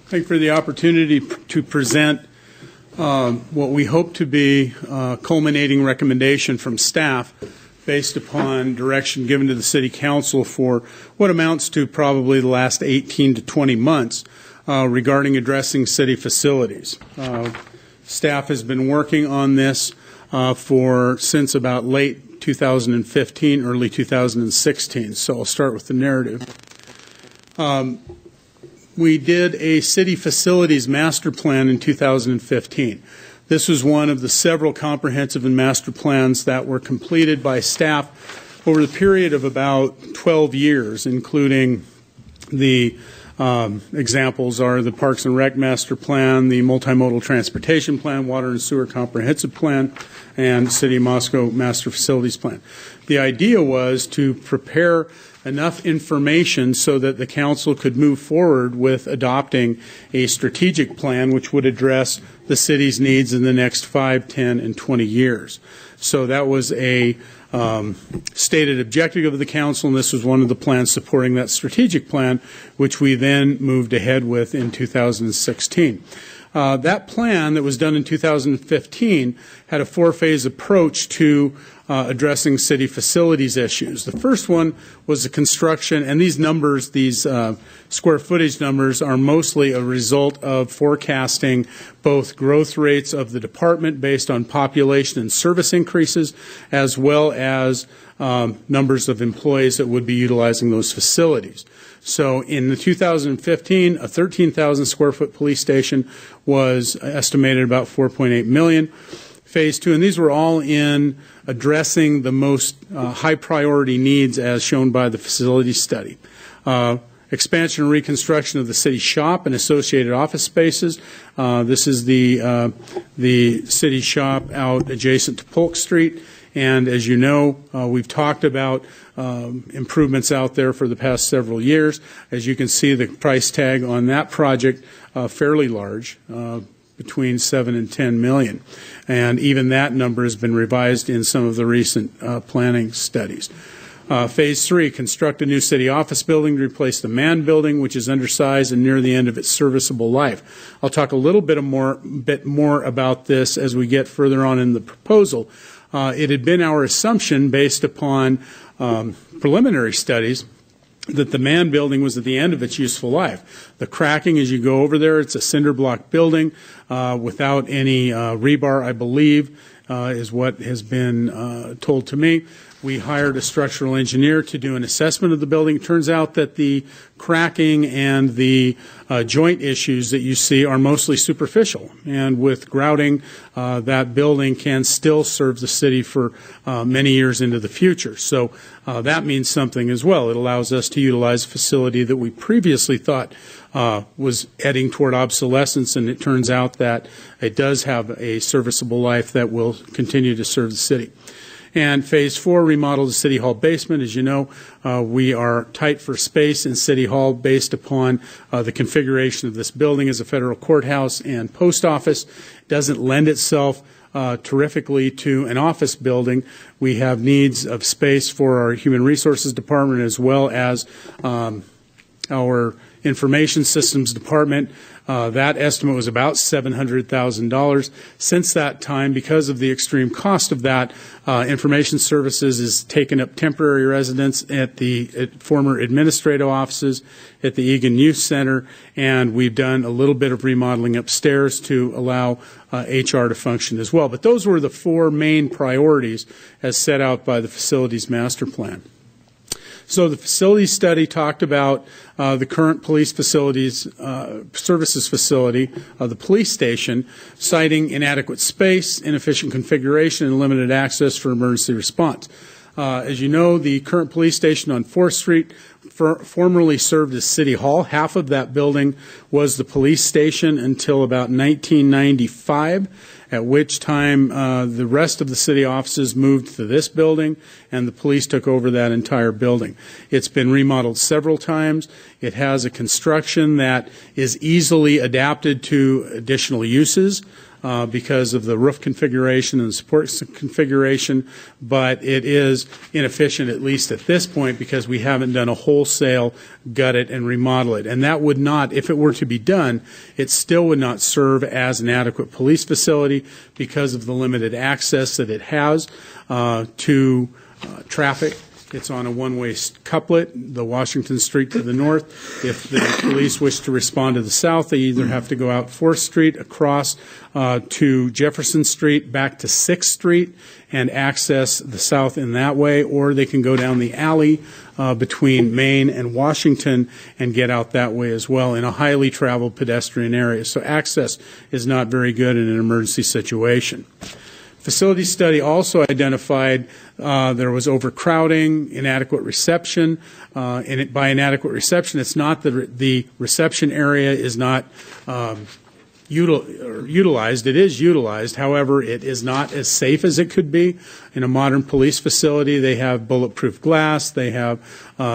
Thank you for the opportunity to present what we hope to be a culminating recommendation from staff based upon direction given to the City Council for what amounts to probably the last 18 to 20 months regarding addressing city facilities. Staff has been working on this since about late 2015, early 2016. So I'll start with the narrative. We did a city facilities master plan in 2015. This was one of the several comprehensive and master plans that were completed by staff over the period of about 12 years, including the examples are the Parks and Rec Master Plan, the Multimodal Transportation Plan, Water and Sewer Comprehensive Plan, and City of Moscow Master Facilities Plan. The idea was to prepare enough information so that the council could move forward with adopting a strategic plan which would address the city's needs in the next 5, 10, and 20 years. So that was a stated objective of the council, and this was one of the plans supporting that strategic plan, which we then moved ahead with in 2016. That plan that was done in 2015 had a four-phase approach to addressing city facilities issues. The first one was the construction, and these numbers, these square footage numbers, are mostly a result of forecasting both growth rates of the department based on population and service increases, as well as numbers of employees that would be utilizing those facilities. So in the 2015, a 13,000 square foot police station was estimated about $4.8 million. Phase 2, and these were all in addressing the most high priority needs as shown by the facility study. Expansion and reconstruction of the city shop and associated office spaces. This is the city shop out adjacent to Polk Street. And as you know, we've talked about improvements out there for the past several years. As you can see, the price tag on that project fairly large, between 7 and 10 million. And even that number has been revised in some of the recent planning studies. Phase 3, construct a new city office building to replace the Mann building, which is undersized and near the end of its serviceable life. I'll talk a little bit more about this as we get further on in the proposal. It had been our assumption, based upon preliminary studies, that the Mann building was at the end of its useful life. The cracking, as you go over there, it's a cinder block building without any rebar, I believe, is what has been told to me. We hired a structural engineer to do an assessment of the building. It turns out that the cracking and the joint issues that you see are mostly superficial. And with grouting, that building can still serve the city for many years into the future. So that means something as well. It allows us to utilize a facility that we previously thought was heading toward obsolescence, and it turns out that it does have a serviceable life that will continue to serve the city. And Phase 4, remodel the City Hall basement. As you know, we are tight for space in City Hall based upon the configuration of this building as a federal courthouse and post office. It doesn't lend itself terrifically to an office building. We have needs of space for our Human Resources Department as well as our Information Systems Department. That estimate was about $700,000. Since that time, because of the extreme cost of that, Information Services has taken up temporary residence at the former administrative offices at the Egan Youth Center, and we've done a little bit of remodeling upstairs to allow HR to function as well. But those were the four main priorities as set out by the Facilities Master Plan. So the facilities study talked about the current police facilities, services facility, the police station, citing inadequate space, inefficient configuration, and limited access for emergency response. As you know, the current police station on 4th Street formerly served as City Hall. Half of that building was the police station until about 1995. at which time the rest of the city offices moved to this building, and the police took over that entire building. It's been remodeled several times. It has a construction that is easily adapted to additional uses because of the roof configuration and the support configuration, but it is inefficient, at least at this point, because we haven't done a wholesale gut it and remodel it. And that would not, if it were to be done, it still would not serve as an adequate police facility because of the limited access that it has to traffic. It's on a one-way couplet, the Washington Street to the north. If the police wish to respond to the south, they either have to go out 4th Street, across to Jefferson Street, back to 6th Street, and access the south in that way, or they can go down the alley between Main and Washington and get out that way as well in a highly traveled pedestrian area. So access is not very good in an emergency situation. Facility study also identified there was overcrowding, inadequate reception. By inadequate reception, it's not that the reception area is not utilized. It is utilized. However, it is not as safe as it could be. In a modern police facility, they have bulletproof glass. They have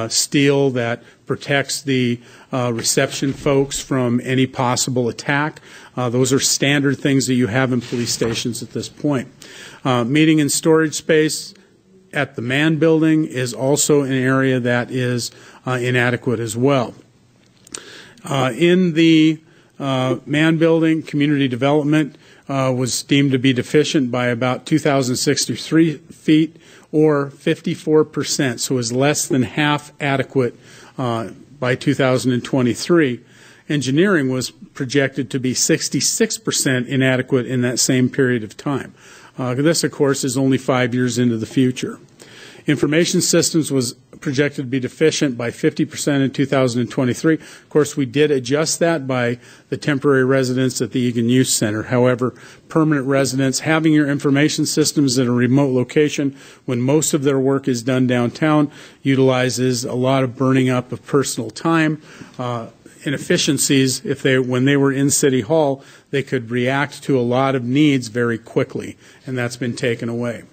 steel that protects the reception folks from any possible attack. Those are standard things that you have in police stations at this point. Meeting and storage space at the Mann building is also an area that is inadequate as well. In the Mann building, community development was deemed to be deficient by about 2,063 feet, or 54%, so it was less than half adequate by 2023. Engineering was projected to be 66% inadequate in that same period of time. This, of course, is only 5 years into the future. Information systems was projected to be deficient by 50% in 2023. Of course, we did adjust that by the temporary residents at the Eagan Youth Center. However, permanent residents having your information systems at a remote location when most of their work is done downtown utilizes a lot of burning up of personal time. Inefficiencies, when they were in City Hall, they could react to a lot of needs very quickly, and that's been taken away.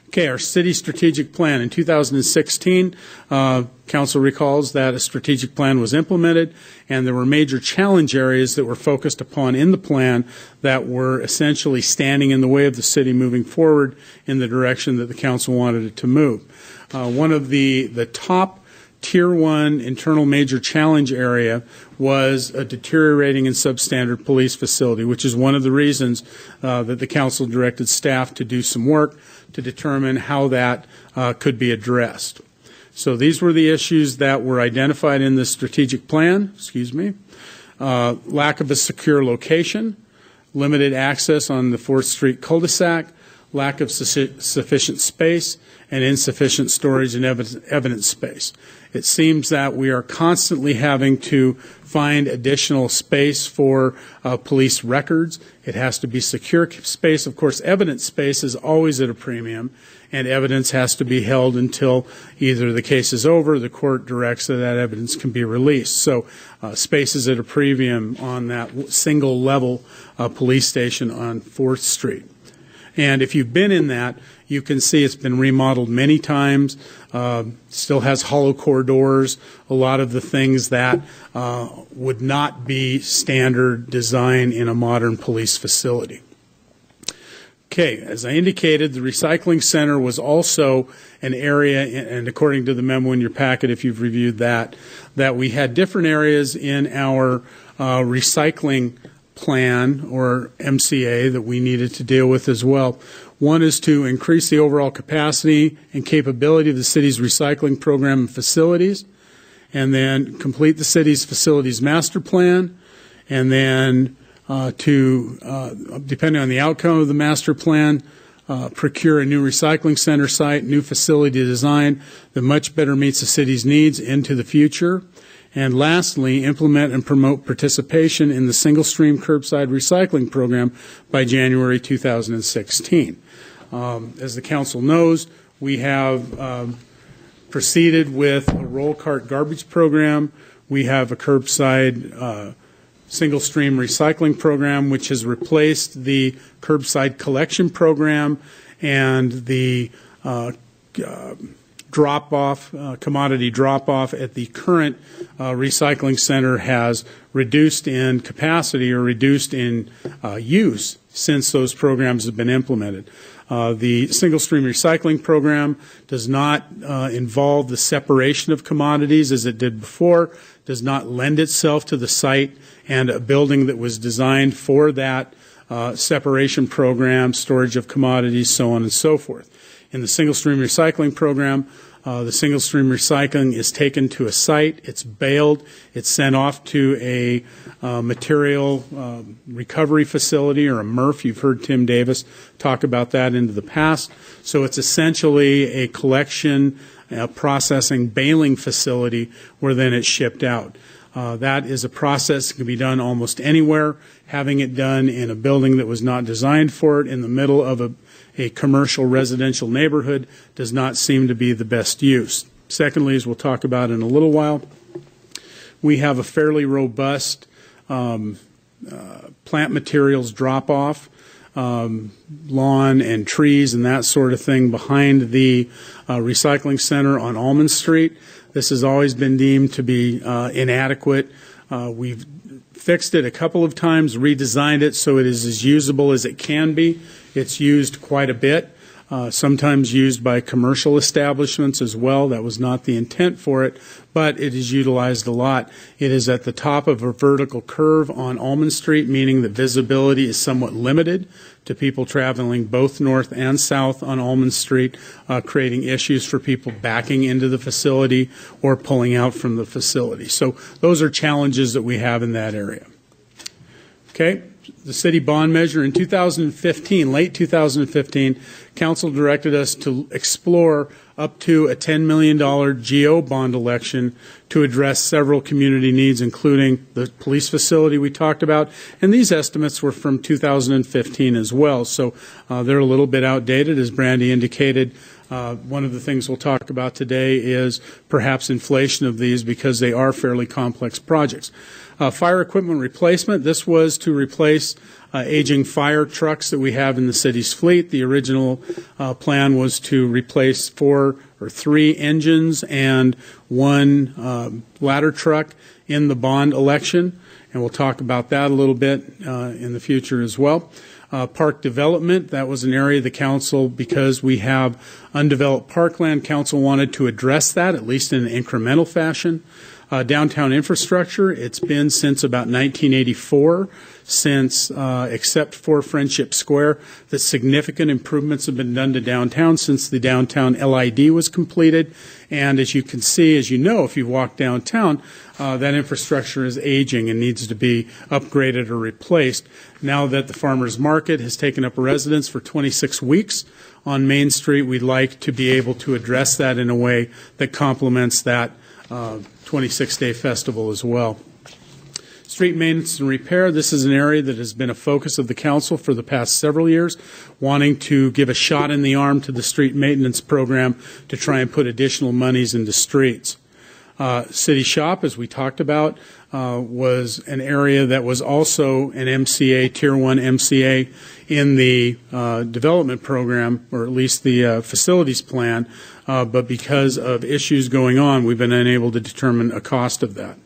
Okay, our city strategic plan. In 2016, Council recalls that a strategic plan was implemented, and there were major challenge areas that were focused upon in the plan that were essentially standing in the way of the city moving forward in the direction that the Council wanted it to move. One of the top Tier 1 internal major challenge area was a deteriorating and substandard police facility, which is one of the reasons that the Council directed staff to do some work to determine how that could be addressed. So these were the issues that were identified in the strategic plan. Lack of a secure location, limited access on the 4th Street cul-de-sac, lack of sufficient space, and insufficient storage and evidence space. It seems that we are constantly having to find additional space for police records. It has to be secure space. Of course, evidence space is always at a premium, and evidence has to be held until either the case is over, the court directs that that evidence can be released. So space is at a premium on that single level police station on 4th Street. And if you've been in that, you can see it's been remodeled many times, still has hollow core doors, a lot of the things that would not be standard design in a modern police facility. Okay, as I indicated, the recycling center was also an area, and according to the memo in your packet, if you've reviewed that we had different areas in our recycling plan, or MCA, that we needed to deal with as well. One is to increase the overall capacity and capability of the city's recycling program and facilities, and then complete the city's facilities master plan, and then depending on the outcome of the master plan, procure a new recycling center site, new facility design that much better meets the city's needs into the future. And lastly, implement and promote participation in the single-stream curbside recycling program by January 2016. As the Council knows, we have proceeded with a roll cart garbage program. We have a curbside single stream recycling program, which has replaced the curbside collection program, and the commodity drop-off at the current recycling center has reduced in capacity or reduced in use since those programs have been implemented. The single stream recycling program does not involve the separation of commodities as it did before, does not lend itself to the site and a building that was designed for that separation program, storage of commodities, so on and so forth. In the single stream recycling program, the single stream recycling is taken to a site, it's baled, it's sent off to a material recovery facility or a MRF. You've heard Tim Davis talk about that into the past. So it's essentially a collection, processing, baling facility where then it's shipped out. That is a process that can be done almost anywhere. Having it done in a building that was not designed for it in the middle of a commercial residential neighborhood does not seem to be the best use. Secondly, as we'll talk about in a little while, we have a fairly robust plant materials drop-off, lawn and trees and that sort of thing behind the recycling center on Almond Street. This has always been deemed to be inadequate. We've fixed it a couple of times, redesigned it so it is as usable as it can be. It's used quite a bit, sometimes used by commercial establishments as well. That was not the intent for it, but it is utilized a lot. It is at the top of a vertical curve on Almond Street, meaning that visibility is somewhat limited to people traveling both north and south on Almond Street, creating issues for people backing into the facility or pulling out from the facility. So those are challenges that we have in that area. Okay. The city bond measure in 2015, late 2015, council directed us to explore up to a $10 million GO bond election to address several community needs, including the police facility we talked about. And these estimates were from 2015 as well, so they're a little bit outdated, as Brandy indicated. One of the things we'll talk about today is perhaps inflation of these because they are fairly complex projects. Fire equipment replacement. This was to replace aging fire trucks that we have in the city's fleet. The original plan was to replace 4 or 3 engines and 1 ladder truck in the bond election, and we'll talk about that a little bit in the future as well. Park development, that was an area the council, because we have undeveloped parkland, council wanted to address that, at least in an incremental fashion. Downtown infrastructure, it's been since about 1984, since, except for Friendship Square, that significant improvements have been done to downtown since the downtown LID was completed. And as you can see, as you know, if you walk downtown, that infrastructure is aging and needs to be upgraded or replaced. Now that the farmers market has taken up residence for 26 weeks on Main Street, we'd like to be able to address that in a way that complements that 26-day festival as well. Street maintenance and repair, this is an area that has been a focus of the council for the past several years, wanting to give a shot in the arm to the street maintenance program to try and put additional monies into streets. City shop, as we talked about, was an area that was also an MCA, Tier 1 MCA in the development program, or at least the facilities plan, but because of issues going on, we've been unable to determine a cost of that.